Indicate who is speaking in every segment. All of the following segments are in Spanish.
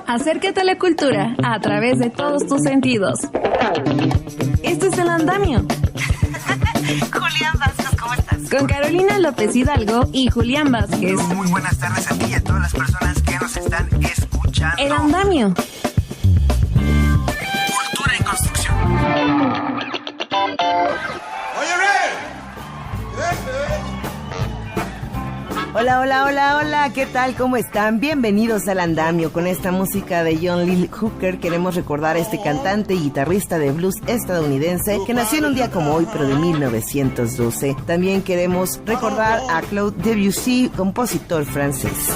Speaker 1: Acércate a la cultura a través de todos tus sentidos. Esto es El Andamio.
Speaker 2: Julián Vázquez, ¿cómo estás?
Speaker 1: Con Carolina López Hidalgo y Julián Vázquez.
Speaker 2: Muy buenas tardes a ti y a todas las personas que nos están escuchando.
Speaker 1: El Andamio.
Speaker 2: Cultura en construcción.
Speaker 3: Hola, hola, hola, hola, ¿qué tal? ¿Cómo están? Bienvenidos al Andamio. Con esta música de John Lee Hooker queremos recordar a este cantante y guitarrista de blues estadounidense que nació en un día como hoy, pero de 1912. También queremos recordar a Claude Debussy, compositor francés.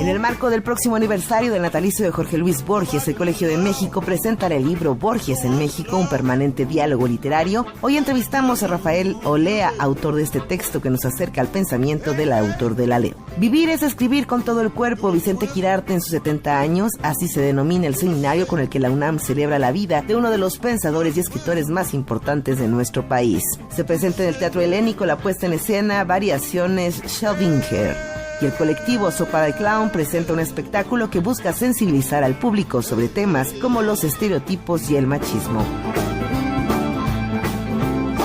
Speaker 3: En el marco del próximo aniversario del natalicio de Jorge Luis Borges, el Colegio de México presentará el libro Borges en México, un permanente diálogo literario. Hoy entrevistamos a Rafael Olea, autor de este texto que nos acerca al pensamiento del autor de la ley. Vivir es escribir con todo el cuerpo. Vicente Quirarte en sus 70 años, así se denomina el seminario con el que la UNAM celebra la vida de uno de los pensadores y escritores más importantes de nuestro país. Se presenta en el Teatro Helénico la puesta en escena Variaciones Schrödinger. Y el colectivo Sopa de Clown presenta un espectáculo que busca sensibilizar al público sobre temas como los estereotipos y el machismo.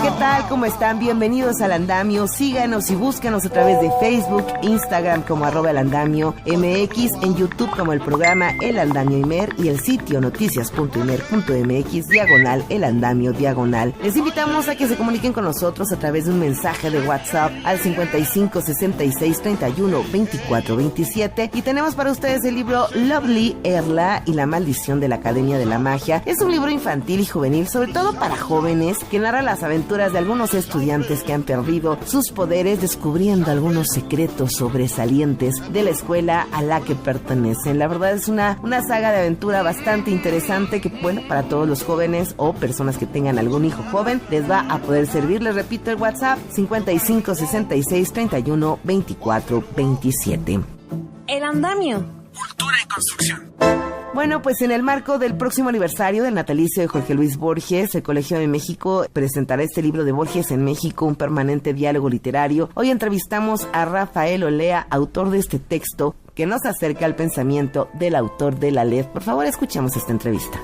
Speaker 3: ¿Qué tal? ¿Cómo están? Bienvenidos al Andamio. Síganos y búscanos a través de Facebook, Instagram como @elandamio MX, en YouTube como el programa El Andamio Imer y el sitio noticias.imer.mx/El Andamio /. Les invitamos a que se comuniquen con nosotros a través de un mensaje de WhatsApp al 55 66 31 24 27 y tenemos para ustedes el libro Lovely, Erla y la maldición de la Academia de la Magia. Es un libro infantil y juvenil, sobre todo para jóvenes, que narra las aventuras de algunos estudiantes que han perdido sus poderes descubriendo algunos secretos sobresalientes de la escuela a la que pertenecen. La verdad es una saga de aventura bastante interesante que, bueno, para todos los jóvenes o personas que tengan algún hijo joven les va a poder servir. Les repito el WhatsApp 55 66 31 24 27.
Speaker 1: El Andamio.
Speaker 2: Cultura en construcción.
Speaker 3: Bueno, pues en el marco del próximo aniversario del natalicio de Jorge Luis Borges, el Colegio de México presentará este libro de Borges en México, un permanente diálogo literario. Hoy entrevistamos a Rafael Olea, autor de este texto que nos acerca al pensamiento del autor de la LED. Por favor, escuchemos esta entrevista.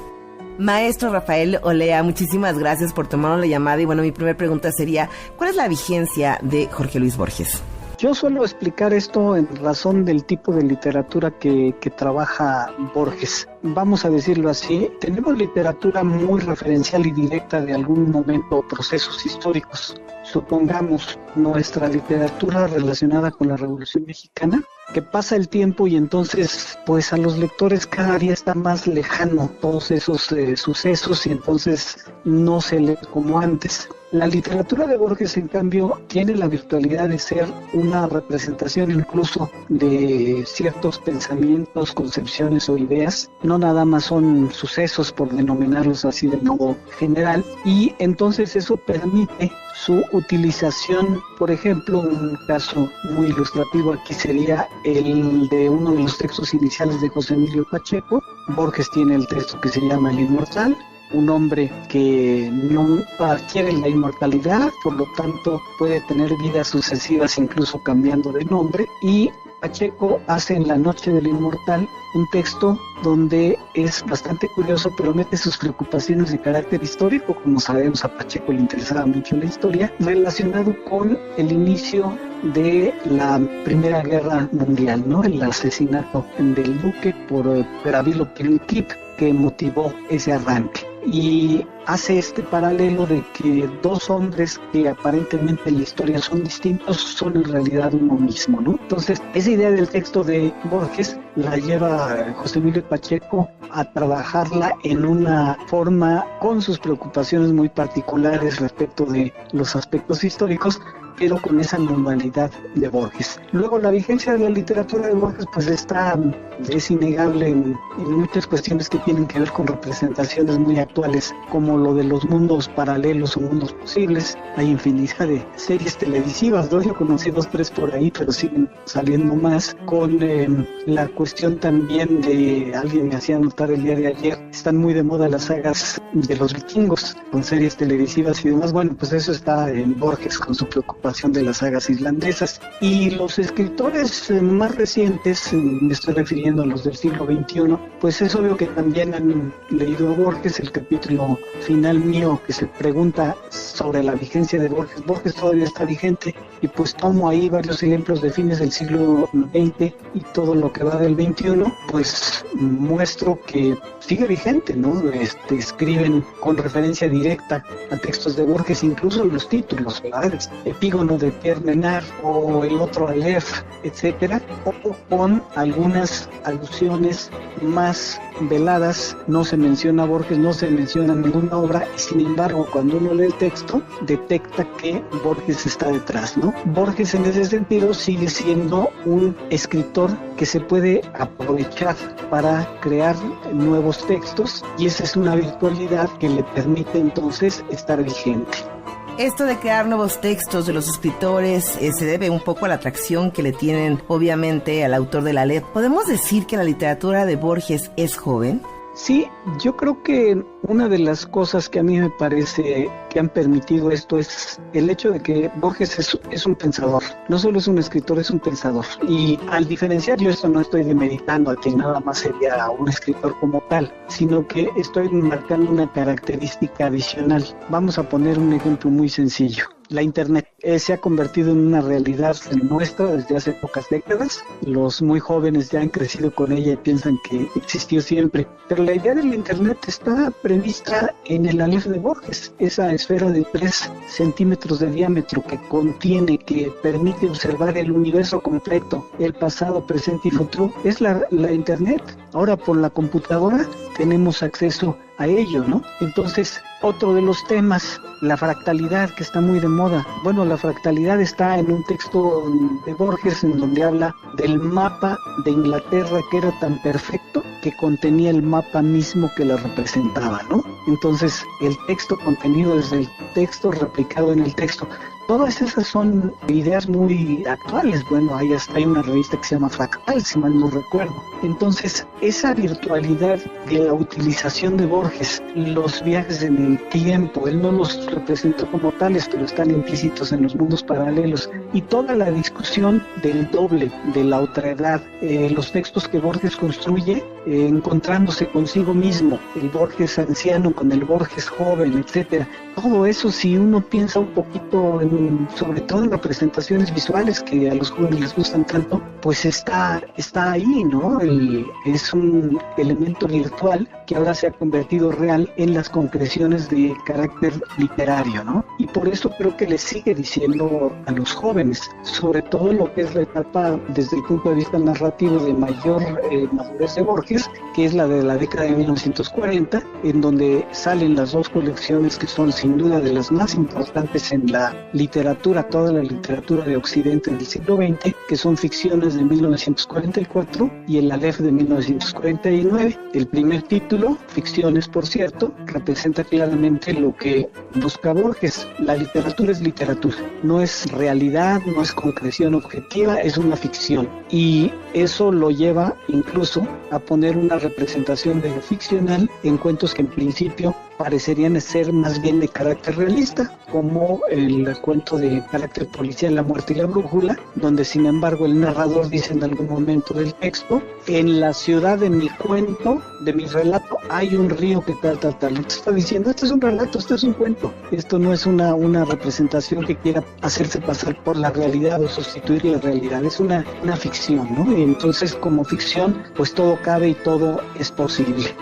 Speaker 3: Maestro Rafael Olea, muchísimas gracias por tomarnos la llamada. Y bueno, mi primera pregunta sería, ¿cuál es la vigencia de Jorge Luis Borges?
Speaker 4: Yo suelo explicar esto en razón del tipo de literatura que trabaja Borges. Vamos a decirlo así, tenemos literatura muy referencial y directa de algún momento o procesos históricos. Supongamos nuestra literatura relacionada con la Revolución Mexicana, que pasa el tiempo y entonces pues a los lectores cada día está más lejano todos esos sucesos y entonces no se lee como antes. La literatura de Borges, en cambio, tiene la virtualidad de ser una representación incluso de ciertos pensamientos, concepciones o ideas. No nada más son sucesos, por denominarlos así de modo general, y entonces eso permite su utilización. Por ejemplo, un caso muy ilustrativo aquí sería el de uno de los textos iniciales de José Emilio Pacheco. Borges tiene el texto que se llama El Inmortal, un hombre que no adquiere la inmortalidad, por lo tanto puede tener vidas sucesivas incluso cambiando de nombre, y Pacheco hace en La Noche del Inmortal un texto donde es bastante curioso, pero mete sus preocupaciones de carácter histórico. Como sabemos, a Pacheco le interesaba mucho la historia, relacionado con el inicio de la Primera Guerra Mundial, ¿no? El asesinato del duque por Gavrilo Princip, que motivó ese arranque. Y hace este paralelo de que dos hombres que aparentemente en la historia son distintos son en realidad uno mismo, ¿no? Entonces, esa idea del texto de Borges la lleva José Emilio Pacheco a trabajarla en una forma con sus preocupaciones muy particulares respecto de los aspectos históricos, pero con esa normalidad de Borges. Luego, la vigencia de la literatura de Borges pues es innegable en muchas cuestiones que tienen que ver con representaciones muy actuales, como lo de los mundos paralelos o mundos posibles. Hay infinidad de series televisivas, ¿no? Yo conocí 2, 3 por ahí, pero siguen saliendo más, con la cuestión también de, alguien me hacía notar el día de ayer, están muy de moda las sagas de los vikingos, con series televisivas y demás. Bueno, pues eso está en Borges con su preocupación adaptación de las sagas islandesas. Y los escritores más recientes, me estoy refiriendo a los del siglo XXI, pues es obvio que también han leído a Borges. El capítulo final mío que se pregunta sobre la vigencia de Borges. Borges todavía está vigente, y pues tomo ahí varios ejemplos de fines del siglo XX y todo lo que va del XXI, pues muestro que sigue vigente, ¿no? Escriben con referencia directa a textos de Borges, incluso en los títulos, ¿verdad? Epígono de Pierre Menard o el otro Aleph, etcétera, o con algunas alusiones más veladas. No se menciona a Borges, no se menciona ninguna obra, y sin embargo, cuando uno lee el texto, detecta que Borges está detrás, ¿no? Borges en ese sentido sigue siendo un escritor que se puede aprovechar para crear nuevos textos, y esa es una virtualidad que le permite entonces estar vigente.
Speaker 3: Esto de crear nuevos textos de los escritores se debe un poco a la atracción que le tienen, obviamente, al autor de la Aleph. ¿Podemos decir que la literatura de Borges es joven?
Speaker 4: Sí, yo creo que una de las cosas que a mí me parece que han permitido esto es el hecho de que Borges es un pensador. No solo es un escritor, es un pensador. Y al diferenciar, yo esto no estoy demeritando a que nada más sería un escritor como tal, sino que estoy marcando una característica adicional. Vamos a poner un ejemplo muy sencillo. La Internet se ha convertido en una realidad nuestra desde hace pocas décadas. Los muy jóvenes ya han crecido con ella y piensan que existió siempre. Pero la idea de la Internet está prevista en el Aleph de Borges. Esa esfera de 3 centímetros de diámetro que contiene, que permite observar el universo completo, el pasado, presente y futuro, es la Internet. Ahora por la computadora tenemos acceso a ello, ¿no? Entonces, otro de los temas, la fractalidad, que está muy de moda. Bueno, la fractalidad está en un texto de Borges en donde habla del mapa de Inglaterra, que era tan perfecto que contenía el mapa mismo que la representaba, ¿no? Entonces, el texto contenido desde el texto replicado en el texto. Todas esas son ideas muy actuales. Bueno, hay una revista que se llama Fractal, si mal no recuerdo. Entonces, esa virtualidad de la utilización de Borges, los viajes en el tiempo, él no los representó como tales, pero están implícitos en los mundos paralelos, y toda la discusión del doble, de la otredad, los textos que Borges construye, encontrándose consigo mismo, el Borges anciano con el Borges joven, etcétera. Todo eso, si uno piensa un poquito sobre todo en representaciones visuales que a los jóvenes les gustan tanto, pues está ahí, ¿no? Es un elemento virtual que ahora se ha convertido real en las concreciones de carácter literario, ¿no? Y por eso creo que les sigue diciendo a los jóvenes, sobre todo lo que es la etapa desde el punto de vista narrativo de mayor madurez de Borges, que es la de la década de 1940, en donde salen las dos colecciones que son sin duda de las más importantes en la literatura, toda la literatura de Occidente del siglo XX, que son Ficciones de 1944 y el Aleph de 1949. El primer título, Ficciones, por cierto, representa claramente lo que busca Borges. La literatura es literatura, no es realidad, no es concreción objetiva, es una ficción. Y eso lo lleva incluso a poner una representación de lo ficcional en cuentos que en principio parecerían ser más bien de carácter realista, como el cuento de carácter policial La muerte y la brújula, donde sin embargo el narrador dice en algún momento del texto: en la ciudad de mi cuento, de mi relato, hay un río que tal. Entonces está diciendo, esto es un relato, esto es un cuento, esto no es una representación que quiera hacerse pasar por la realidad o sustituir la realidad, es una ficción, ¿no? Y entonces como ficción, pues todo cabe y todo es posible.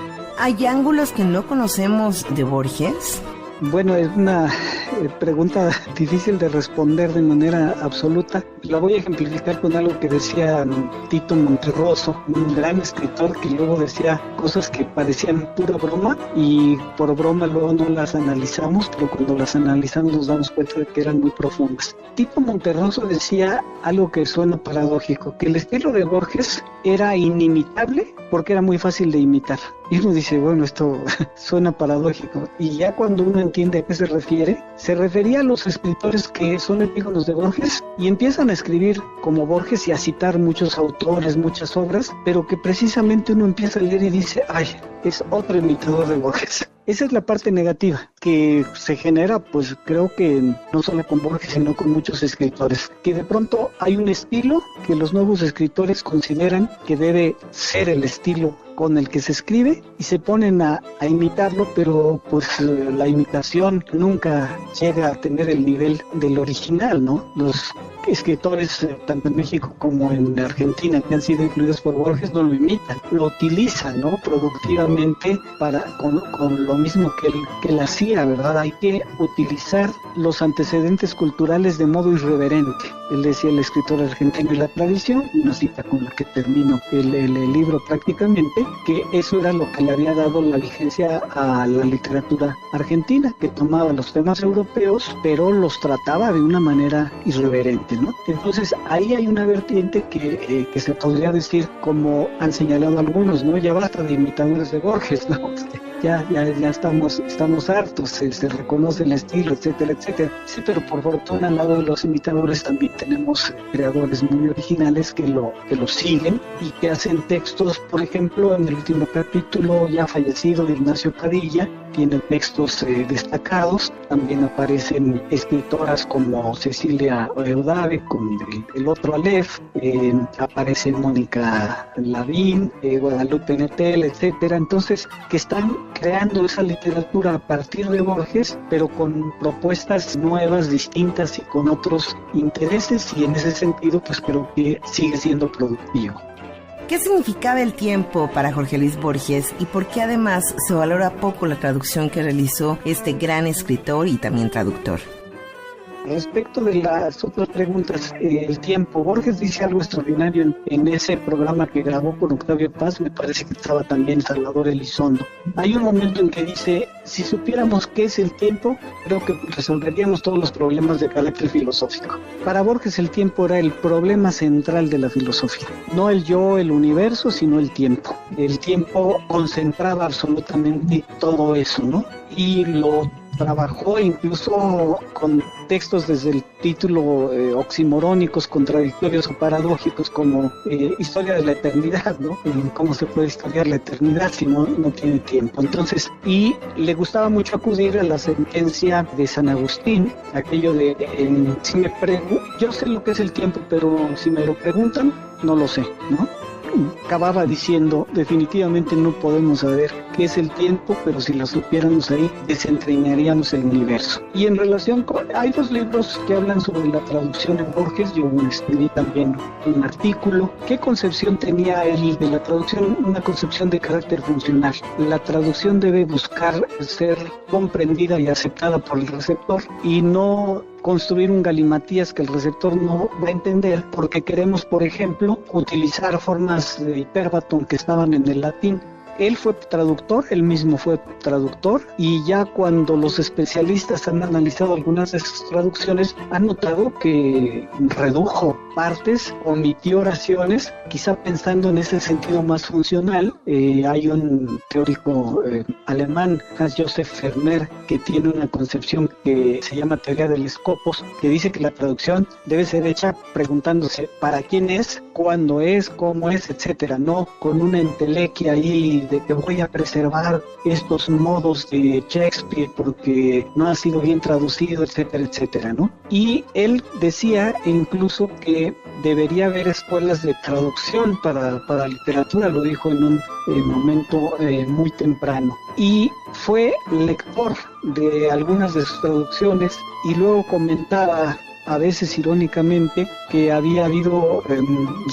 Speaker 3: ¿Hay ángulos que no conocemos de Borges?
Speaker 4: Bueno, es una pregunta difícil de responder de manera absoluta. La voy a ejemplificar con algo que decía Tito Monterroso, un gran escritor que luego decía cosas que parecían pura broma y por broma luego no las analizamos, pero cuando las analizamos nos damos cuenta de que eran muy profundas. Tito Monterroso decía algo que suena paradójico, que el estilo de Borges era inimitable porque era muy fácil de imitar. Y uno dice, bueno, esto suena paradójico. Y ya cuando uno entiende a qué se refería a los escritores que son epígonos de Borges y empiezan a escribir como Borges y a citar muchos autores, muchas obras, pero que precisamente uno empieza a leer y dice, ay, es otro imitador de Borges. Esa es la parte negativa que se genera, pues creo que no solo con Borges, sino con muchos escritores, que de pronto hay un estilo que los nuevos escritores consideran que debe ser el estilo con el que se escribe y se ponen a imitarlo, pero pues la imitación nunca llega a tener el nivel del original, ¿no? Los escritores, tanto en México como en Argentina, que han sido influidos por Borges, no lo imitan, lo utilizan, ¿no? Productivamente con lo mismo que él hacía, ¿verdad? Hay que utilizar los antecedentes culturales de modo irreverente. Él decía, el escritor argentino y la tradición, una cita con la que termino el libro prácticamente, que eso era lo que le había dado la vigencia a la literatura argentina, que tomaba los temas europeos, pero los trataba de una manera irreverente, ¿no? Entonces ahí hay una vertiente que se podría decir, como han señalado algunos, ¿no? Ya basta de imitadores de Borges, ¿no? Ya estamos hartos, se reconoce el estilo, etcétera, etcétera. Sí, pero por fortuna al lado de los imitadores también tenemos creadores muy originales que lo siguen y que hacen textos. Por ejemplo, en el último capítulo ya fallecido de Ignacio Padilla, tiene textos destacados. También aparecen escritoras como Cecilia Eudave con el otro Aleph, aparece Mónica Lavín, Guadalupe Nettel, etcétera. Entonces, que están creando esa literatura a partir de Borges, pero con propuestas nuevas, distintas y con otros intereses, y en ese sentido pues creo que sigue siendo productivo.
Speaker 3: ¿Qué significaba el tiempo para Jorge Luis Borges y por qué además se valora poco la traducción que realizó este gran escritor y también traductor?
Speaker 4: Respecto de las otras preguntas, el tiempo, Borges dice algo extraordinario en ese programa que grabó con Octavio Paz, me parece que estaba también Salvador Elizondo. Hay un momento en que dice, si supiéramos qué es el tiempo, creo que resolveríamos todos los problemas de carácter filosófico. Para Borges el tiempo era el problema central de la filosofía, no el yo, el universo, sino el tiempo. El tiempo concentraba absolutamente todo eso, ¿no? Y lo trabajó incluso con textos desde el título oximorónicos, contradictorios o paradójicos, como Historia de la Eternidad, ¿no? ¿Cómo se puede historiar la eternidad si no tiene tiempo? Entonces, y le gustaba mucho acudir a la sentencia de San Agustín, aquello de, yo sé lo que es el tiempo, pero si me lo preguntan, no lo sé, ¿no? Acababa diciendo, definitivamente no podemos saber qué es el tiempo, pero si lo supiéramos ahí, desentrañaríamos el universo. Y en relación con, hay dos libros que hablan sobre la traducción en Borges, yo escribí también un artículo. ¿Qué concepción tenía él de la traducción? Una concepción de carácter funcional. La traducción debe buscar ser comprendida y aceptada por el receptor y no construir un galimatías que el receptor no va a entender, porque queremos, por ejemplo, utilizar formas de hiperbatón que estaban en el latín. Él fue traductor, él mismo fue traductor, y ya cuando los especialistas han analizado algunas de esas traducciones, han notado que redujo partes, omitió oraciones, quizá pensando en ese sentido más funcional. Hay un teórico alemán, Hans-Josef Vermeer, que tiene una concepción que se llama teoría del escopos, que dice que la traducción debe ser hecha preguntándose para quién es, cuándo es, cómo es, etcétera, no con una entelequia ahí de que voy a preservar estos modos de Shakespeare porque no ha sido bien traducido, etcétera, etcétera, ¿no? Y él decía incluso que debería haber escuelas de traducción para literatura, lo dijo en un momento muy temprano. Y fue lector de algunas de sus traducciones y luego comentaba, a veces irónicamente, que había habido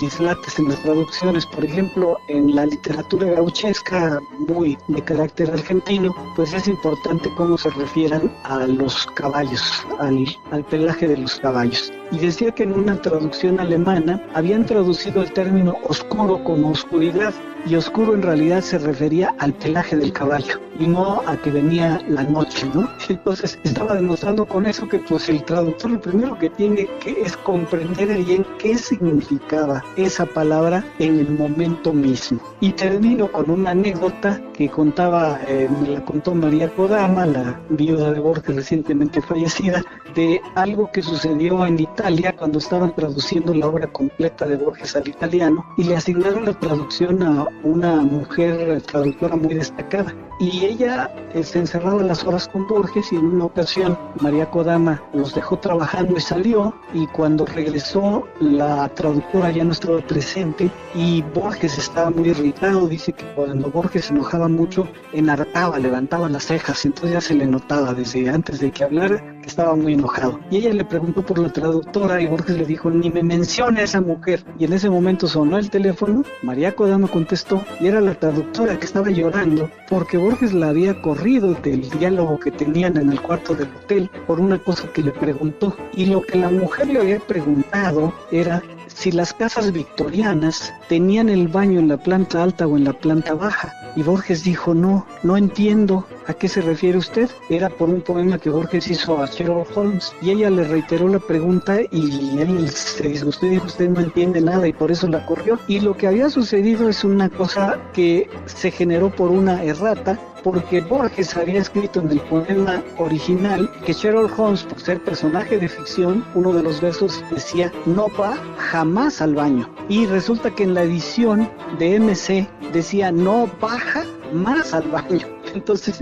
Speaker 4: dislates en las traducciones. Por ejemplo, en la literatura gauchesca, muy de carácter argentino, pues es importante cómo se refieran a los caballos, al pelaje de los caballos. Y decía que en una traducción alemana habían traducido el término oscuro como oscuridad, y oscuro en realidad se refería al pelaje del caballo y no a que venía la noche, ¿no? Entonces estaba demostrando con eso que pues el traductor lo primero que que tiene que es comprender bien qué significaba esa palabra en el momento mismo. Y termino con una anécdota que me la contó María Kodama, la viuda de Borges recientemente fallecida, de algo que sucedió en Italia cuando estaban traduciendo la obra completa de Borges al italiano y le asignaron la traducción a una mujer traductora muy destacada. Y ella se encerraba las horas con Borges y en una ocasión María Kodama los dejó trabajando y salió, y cuando regresó la traductora ya no estaba presente y Borges estaba muy irritado. Dice que cuando Borges se enojaba mucho enarcaba, levantaba las cejas, entonces ya se le notaba desde antes de que hablara que estaba muy enojado. Y ella le preguntó por la traductora y Borges le dijo: ni me mencione a esa mujer. Y en ese momento sonó el teléfono, María Kodama contestó y era la traductora que estaba llorando porque Borges la había corrido del diálogo que tenían en el cuarto del hotel por una cosa que le preguntó, y lo que la mujer le había preguntado era si las casas victorianas tenían el baño en la planta alta o en la planta baja. Y Borges dijo: no entiendo, ¿a qué se refiere usted? Era por un poema que Borges hizo a Sherlock Holmes, y ella le reiteró la pregunta y él se disgustó y dijo: usted no entiende nada, y por eso la corrió. Y lo que había sucedido es una cosa que se generó por una errata, porque Borges había escrito en el poema original que Sherlock Holmes, por ser personaje de ficción, uno de los versos decía: no va jamás al baño. Y resulta que en la edición de MC decía: no baja más al baño. Entonces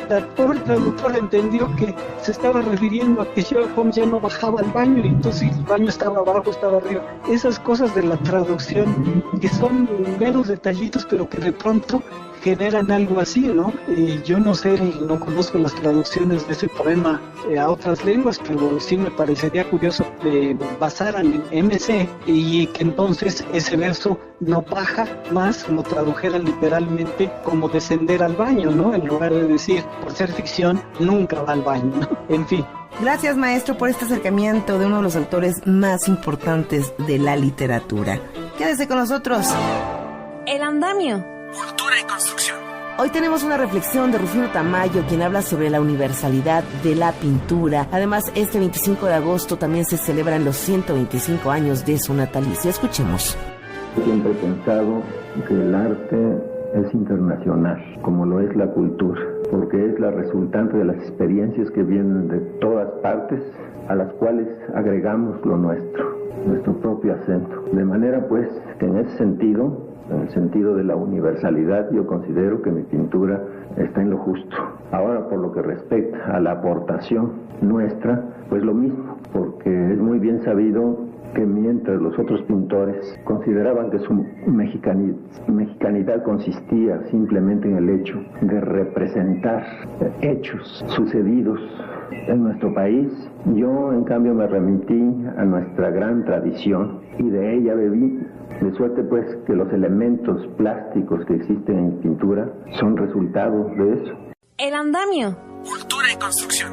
Speaker 4: la pobre traductora entendió que se estaba refiriendo a que Sherlock Holmes ya no bajaba al baño, y entonces el baño estaba abajo, estaba arriba. Esas cosas de la traducción que son meros detallitos, pero que de pronto generan algo así, ¿no? Yo no sé, no conozco las traducciones de ese poema a otras lenguas, pero sí me parecería curioso que basaran en MC y que entonces ese verso no baja más lo tradujeran literalmente como descender al baño, ¿no? En lugar de decir, por ser ficción, nunca va al baño, ¿no? En fin.
Speaker 3: Gracias, maestro, por este acercamiento de uno de los autores más importantes de la literatura. Quédese con nosotros.
Speaker 1: El andamio.
Speaker 2: Cultura y construcción.
Speaker 3: Hoy tenemos una reflexión de Rufino Tamayo, quien habla sobre la universalidad de la pintura. Además, este 25 de agosto también se celebran los 125 años de su natalicio. Escuchemos.
Speaker 5: Siempre he pensado que el arte es internacional, como lo es la cultura, porque es la resultante de las experiencias que vienen de todas partes, a las cuales agregamos lo nuestro propio acento. De manera pues que en ese sentido, en el sentido de la universalidad, yo considero que mi pintura está en lo justo. Ahora, por lo que respecta a la aportación nuestra, pues lo mismo, porque es muy bien sabido que mientras los otros pintores consideraban que su mexicanidad consistía simplemente en el hecho de representar hechos sucedidos en nuestro país, yo en cambio me remití a nuestra gran tradición y de ella bebí, de suerte pues que los elementos plásticos que existen en pintura son resultado de eso.
Speaker 1: El andamio.
Speaker 2: Cultura y construcción.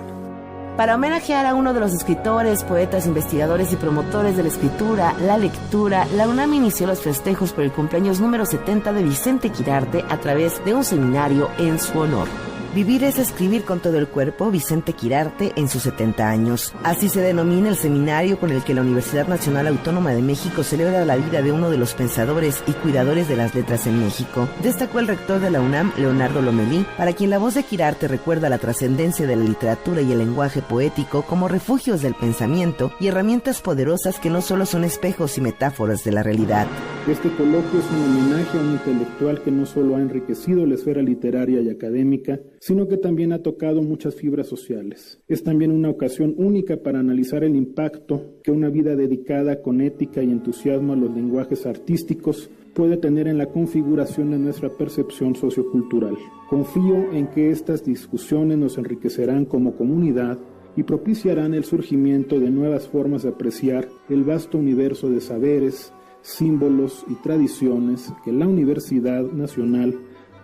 Speaker 3: Para homenajear a uno de los escritores, poetas, investigadores y promotores de la escritura, la lectura, la UNAM inició los festejos por el cumpleaños número 70 de Vicente Quirarte a través de un seminario en su honor. Vivir es escribir con todo el cuerpo, Vicente Quirarte en sus 70 años. Así se denomina el seminario con el que la Universidad Nacional Autónoma de México celebra la vida de uno de los pensadores y cuidadores de las letras en México. Destacó el rector de la UNAM, Leonardo Lomelí, para quien la voz de Quirarte recuerda la trascendencia de la literatura y el lenguaje poético como refugios del pensamiento y herramientas poderosas que no solo son espejos y metáforas de la realidad.
Speaker 6: Este coloquio es un homenaje a un intelectual que no solo ha enriquecido la esfera literaria y académica, sino que también ha tocado muchas fibras sociales. Es también una ocasión única para analizar el impacto que una vida dedicada con ética y entusiasmo a los lenguajes artísticos puede tener en la configuración de nuestra percepción sociocultural. Confío en que estas discusiones nos enriquecerán como comunidad y propiciarán el surgimiento de nuevas formas de apreciar el vasto universo de saberes, símbolos y tradiciones que la Universidad Nacional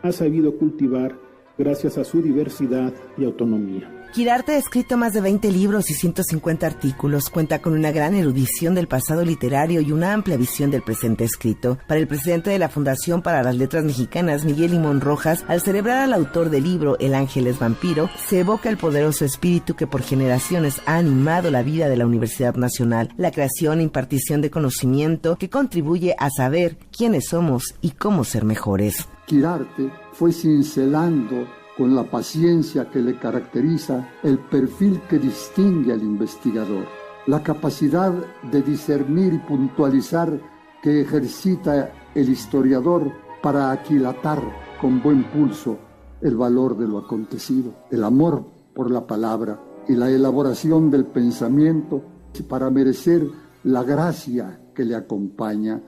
Speaker 6: ha sabido cultivar gracias a su diversidad y autonomía.
Speaker 3: Quirarte ha escrito más de 20 libros y 150 artículos, cuenta con una gran erudición del pasado literario y una amplia visión del presente escrito. Para el presidente de la Fundación para las Letras Mexicanas, Miguel Limón Rojas, al celebrar al autor del libro El Ángel es Vampiro, se evoca el poderoso espíritu que por generaciones ha animado la vida de la Universidad Nacional, la creación e impartición de conocimiento que contribuye a saber quiénes somos y cómo ser mejores.
Speaker 7: Quirarte fue cincelando con la paciencia que le caracteriza el perfil que distingue al investigador, la capacidad de discernir y puntualizar que ejercita el historiador para aquilatar con buen pulso el valor de lo acontecido, el amor por la palabra y la elaboración del pensamiento para merecer la gracia que le acompaña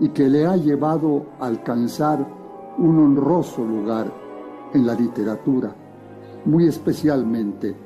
Speaker 7: y que le ha llevado a alcanzar un honroso lugar en la literatura, muy especialmente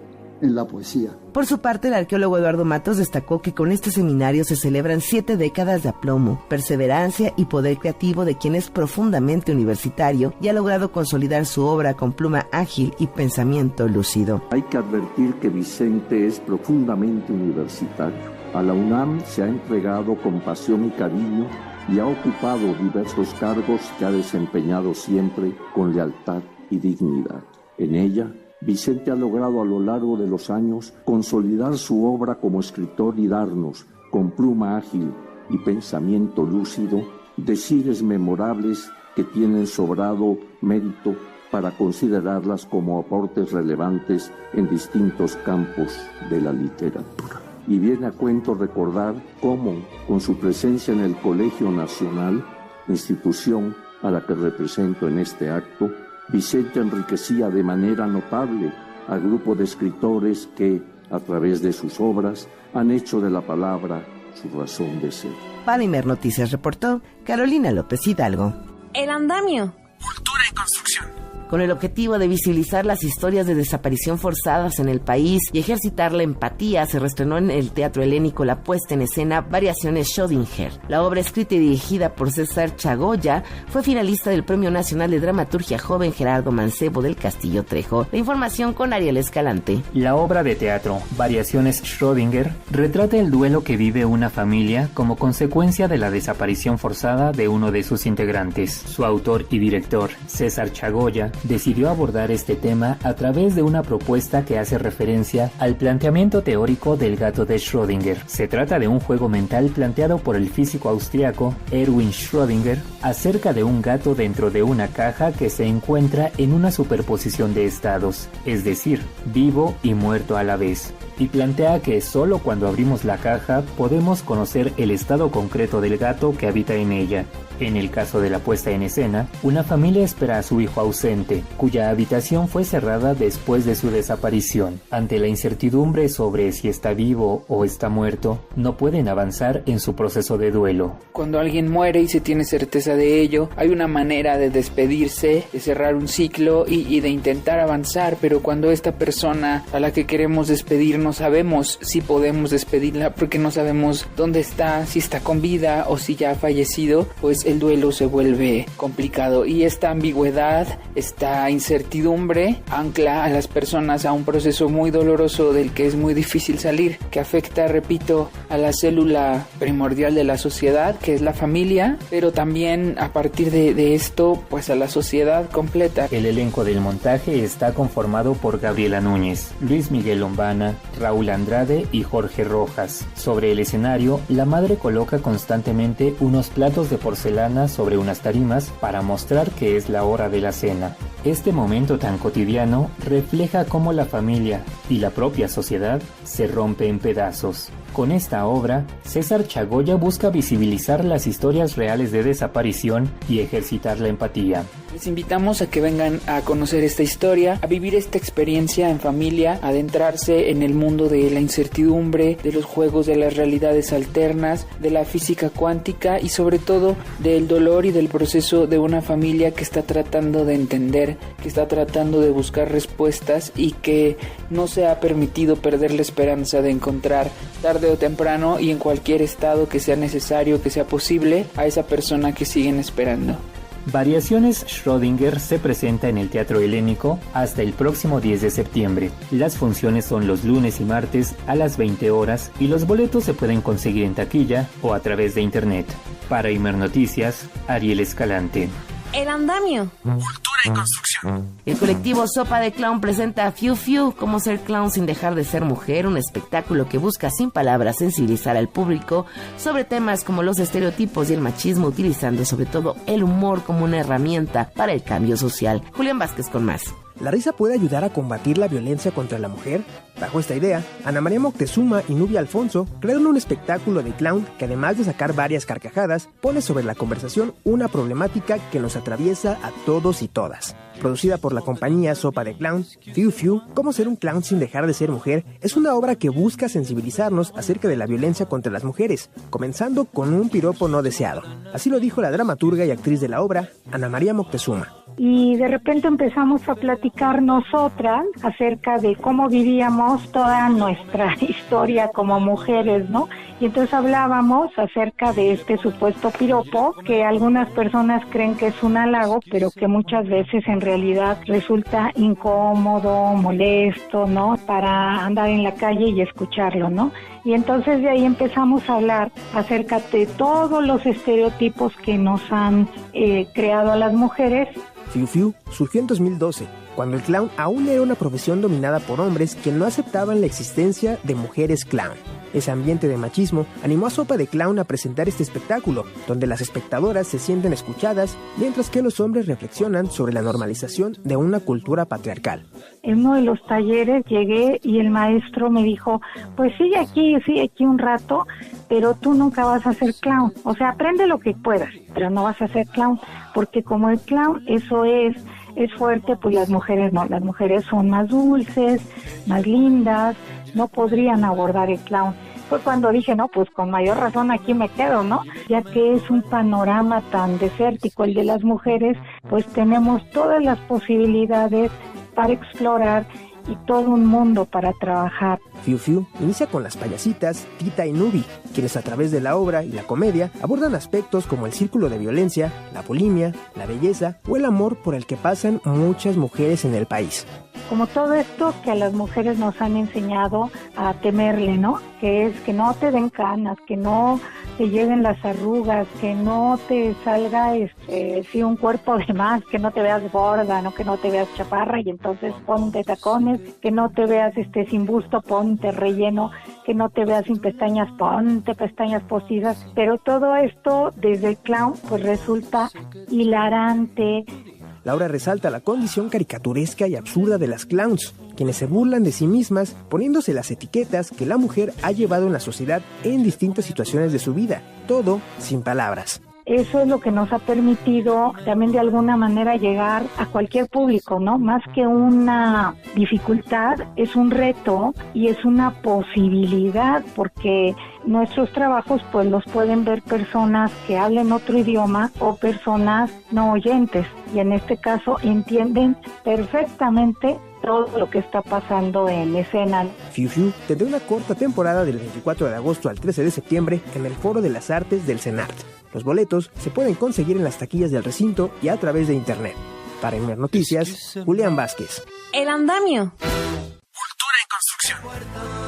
Speaker 7: en la poesía.
Speaker 3: Por su parte, el arqueólogo Eduardo Matos destacó que con este seminario se celebran 7 décadas de aplomo, perseverancia y poder creativo de quien es profundamente universitario y ha logrado consolidar su obra con pluma ágil y pensamiento lúcido.
Speaker 8: Hay que advertir que Vicente es profundamente universitario. A la UNAM se ha entregado con pasión y cariño y ha ocupado diversos cargos que ha desempeñado siempre con lealtad y dignidad. En ella, Vicente ha logrado a lo largo de los años consolidar su obra como escritor y darnos, con pluma ágil y pensamiento lúcido, decires memorables que tienen sobrado mérito para considerarlas como aportes relevantes en distintos campos de la literatura. Y viene a cuento recordar cómo, con su presencia en el Colegio Nacional, institución a la que represento en este acto, Vicente enriquecía de manera notable al grupo de escritores que, a través de sus obras, han hecho de la palabra su razón de ser.
Speaker 3: Para Imer Noticias reportó Carolina López Hidalgo.
Speaker 1: El andamio.
Speaker 2: Cultura y construcción.
Speaker 3: Con el objetivo de visibilizar las historias de desaparición forzadas en el país y ejercitar la empatía, se reestrenó en el Teatro Helénico la puesta en escena Variaciones Schrödinger. La obra, escrita y dirigida por César Chagoya, fue finalista del Premio Nacional de Dramaturgia Joven Gerardo Mancebo del Castillo Trejo. La información con Ariel Escalante.
Speaker 9: La obra de teatro Variaciones Schrödinger retrata el duelo que vive una familia como consecuencia de la desaparición forzada de uno de sus integrantes. Su autor y director, César Chagoya, decidió abordar este tema a través de una propuesta que hace referencia al planteamiento teórico del gato de Schrödinger. Se trata de un juego mental planteado por el físico austriaco Erwin Schrödinger acerca de un gato dentro de una caja que se encuentra en una superposición de estados, es decir, vivo y muerto a la vez, y plantea que solo cuando abrimos la caja podemos conocer el estado concreto del gato que habita en ella. En el caso de la puesta en escena, una familia espera a su hijo ausente, cuya habitación fue cerrada después de su desaparición. Ante la incertidumbre sobre si está vivo o está muerto, no pueden avanzar en su proceso de duelo.
Speaker 10: Cuando alguien muere y se tiene certeza de ello, hay una manera de despedirse, de cerrar un ciclo y de intentar avanzar, pero cuando esta persona a la que queremos despedir no sabemos si podemos despedirla porque no sabemos dónde está, si está con vida o si ya ha fallecido, pues el duelo se vuelve complicado, y esta ambigüedad, esta incertidumbre ancla a las personas a un proceso muy doloroso del que es muy difícil salir, que afecta, repito, a la célula primordial de la sociedad, que es la familia, pero también a partir de esto, pues a la sociedad completa.
Speaker 9: El elenco del montaje está conformado por Gabriela Núñez, Luis Miguel Lombana, Raúl Andrade y Jorge Rojas. Sobre el escenario, la madre coloca constantemente unos platos de porcelana sobre unas tarimas para mostrar que es la hora de la cena. Este momento tan cotidiano refleja cómo la familia y la propia sociedad se rompe en pedazos. Con esta obra, César Chagoya busca visibilizar las historias reales de desaparición y ejercitar la empatía.
Speaker 10: Les invitamos a que vengan a conocer esta historia, a vivir esta experiencia en familia, a adentrarse en el mundo de la incertidumbre, de los juegos de las realidades alternas, de la física cuántica y sobre todo del dolor y del proceso de una familia que está tratando de entender, que está tratando de buscar respuestas y que no se ha permitido perder la esperanza de encontrar tarde o temprano y en cualquier estado que sea necesario, que sea posible, a esa persona que siguen esperando.
Speaker 9: Variaciones Schrödinger se presenta en el Teatro Helénico hasta el próximo 10 de septiembre. Las funciones son los lunes y martes a las 20 horas y los boletos se pueden conseguir en taquilla o a través de internet. Para Imer Noticias, Ariel Escalante.
Speaker 1: El andamio.
Speaker 2: Cultura y construcción.
Speaker 3: El colectivo Sopa de Clown presenta Fiu Fiu, cómo ser clown sin dejar de ser mujer, un espectáculo que busca sin palabras sensibilizar al público sobre temas como los estereotipos y el machismo, utilizando sobre todo el humor como una herramienta para el cambio social. Julián Vázquez con más.
Speaker 11: ¿La risa puede ayudar a combatir la violencia contra la mujer? Bajo esta idea, Ana María Moctezuma y Nubia Alfonso crearon un espectáculo de clown que, además de sacar varias carcajadas, pone sobre la conversación una problemática que nos atraviesa a todos y todas. Producida por la compañía Sopa de Clown, Fiu Fiu, cómo ser un clown sin dejar de ser mujer, es una obra que busca sensibilizarnos acerca de la violencia contra las mujeres, comenzando con un piropo no deseado. Así lo dijo la dramaturga y actriz de la obra, Ana María Moctezuma.
Speaker 12: Y de repente empezamos a platicar nosotras acerca de cómo vivíamos toda nuestra historia como mujeres, ¿no? Y entonces hablábamos acerca de este supuesto piropo, que algunas personas creen que es un halago, pero que muchas veces en realidad resulta incómodo, molesto, ¿no? Para andar en la calle y escucharlo, ¿no? Y entonces de ahí empezamos a hablar acerca de todos los estereotipos que nos han creado a las mujeres.
Speaker 11: Fiu Fiu surgió en 2012, cuando el clown aún era una profesión dominada por hombres que no aceptaban la existencia de mujeres clown. Ese ambiente de machismo animó a Sopa de Clown a presentar este espectáculo, donde las espectadoras se sienten escuchadas, mientras que los hombres reflexionan sobre la normalización de una cultura patriarcal.
Speaker 12: En uno de los talleres llegué y el maestro me dijo, pues sigue aquí un rato, pero tú nunca vas a ser clown. O sea, aprende lo que puedas, pero no vas a ser clown, porque como el clown eso es fuerte, pues las mujeres no, las mujeres son más dulces, más lindas, no podrían abordar el clown. Fue cuando dije, no, pues con mayor razón aquí me quedo, ¿no? Ya que es un panorama tan desértico el de las mujeres, pues tenemos todas las posibilidades para explorar y todo un mundo para trabajar.
Speaker 11: Fiu Fiu inicia con las payasitas Tita y Nubi, quienes a través de la obra y la comedia abordan aspectos como el círculo de violencia, la bulimia, la belleza o el amor por el que pasan muchas mujeres en el país.
Speaker 12: Como todo esto que a las mujeres nos han enseñado a temerle, ¿no? Que es que no te den canas, que no te lleguen las arrugas, que no te salga un cuerpo de más, que no te veas gorda, ¿no? Que no te veas chaparra y entonces ponte tacones, que no te veas sin busto, ponte relleno, que no te veas sin pestañas, ponte pestañas postizas. Pero todo esto desde el clown pues resulta hilarante.
Speaker 11: Laura resalta la condición caricaturesca y absurda de las clowns, quienes se burlan de sí mismas poniéndose las etiquetas que la mujer ha llevado en la sociedad en distintas situaciones de su vida, todo sin palabras.
Speaker 12: Eso es lo que nos ha permitido también de alguna manera llegar a cualquier público, ¿no? Más que una dificultad, es un reto y es una posibilidad, porque nuestros trabajos pues los pueden ver personas que hablen otro idioma o personas no oyentes, y en este caso entienden perfectamente todo lo que está pasando en escena.
Speaker 11: Fiu Fiu tendrá una corta temporada del 24 de agosto al 13 de septiembre en el Foro de las Artes del CENART. Los boletos se pueden conseguir en las taquillas del recinto y a través de internet. Para Imer Noticias, Julián Vázquez.
Speaker 1: El andamio.
Speaker 2: Cultura y construcción.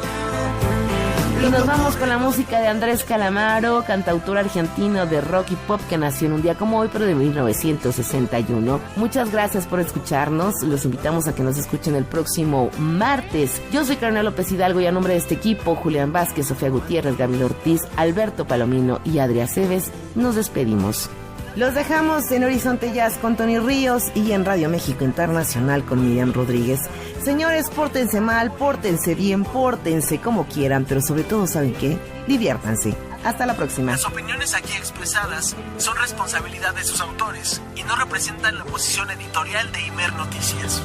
Speaker 3: Y nos vamos con la música de Andrés Calamaro, cantautor argentino de rock y pop que nació en un día como hoy, pero de 1961. Muchas gracias por escucharnos. Los invitamos a que nos escuchen el próximo martes. Yo soy Carolina López Hidalgo y a nombre de este equipo, Julián Vázquez, Sofía Gutiérrez, Gabriel Ortiz, Alberto Palomino y Adrià Cebes, nos despedimos. Los dejamos en Horizonte Jazz con Tony Ríos y en Radio México Internacional con Miriam Rodríguez. Señores, pórtense mal, pórtense bien, pórtense como quieran, pero sobre todo, ¿saben qué? Diviértanse. Hasta la próxima.
Speaker 2: Las opiniones aquí expresadas son responsabilidad de sus autores y no representan la posición editorial de Imer Noticias.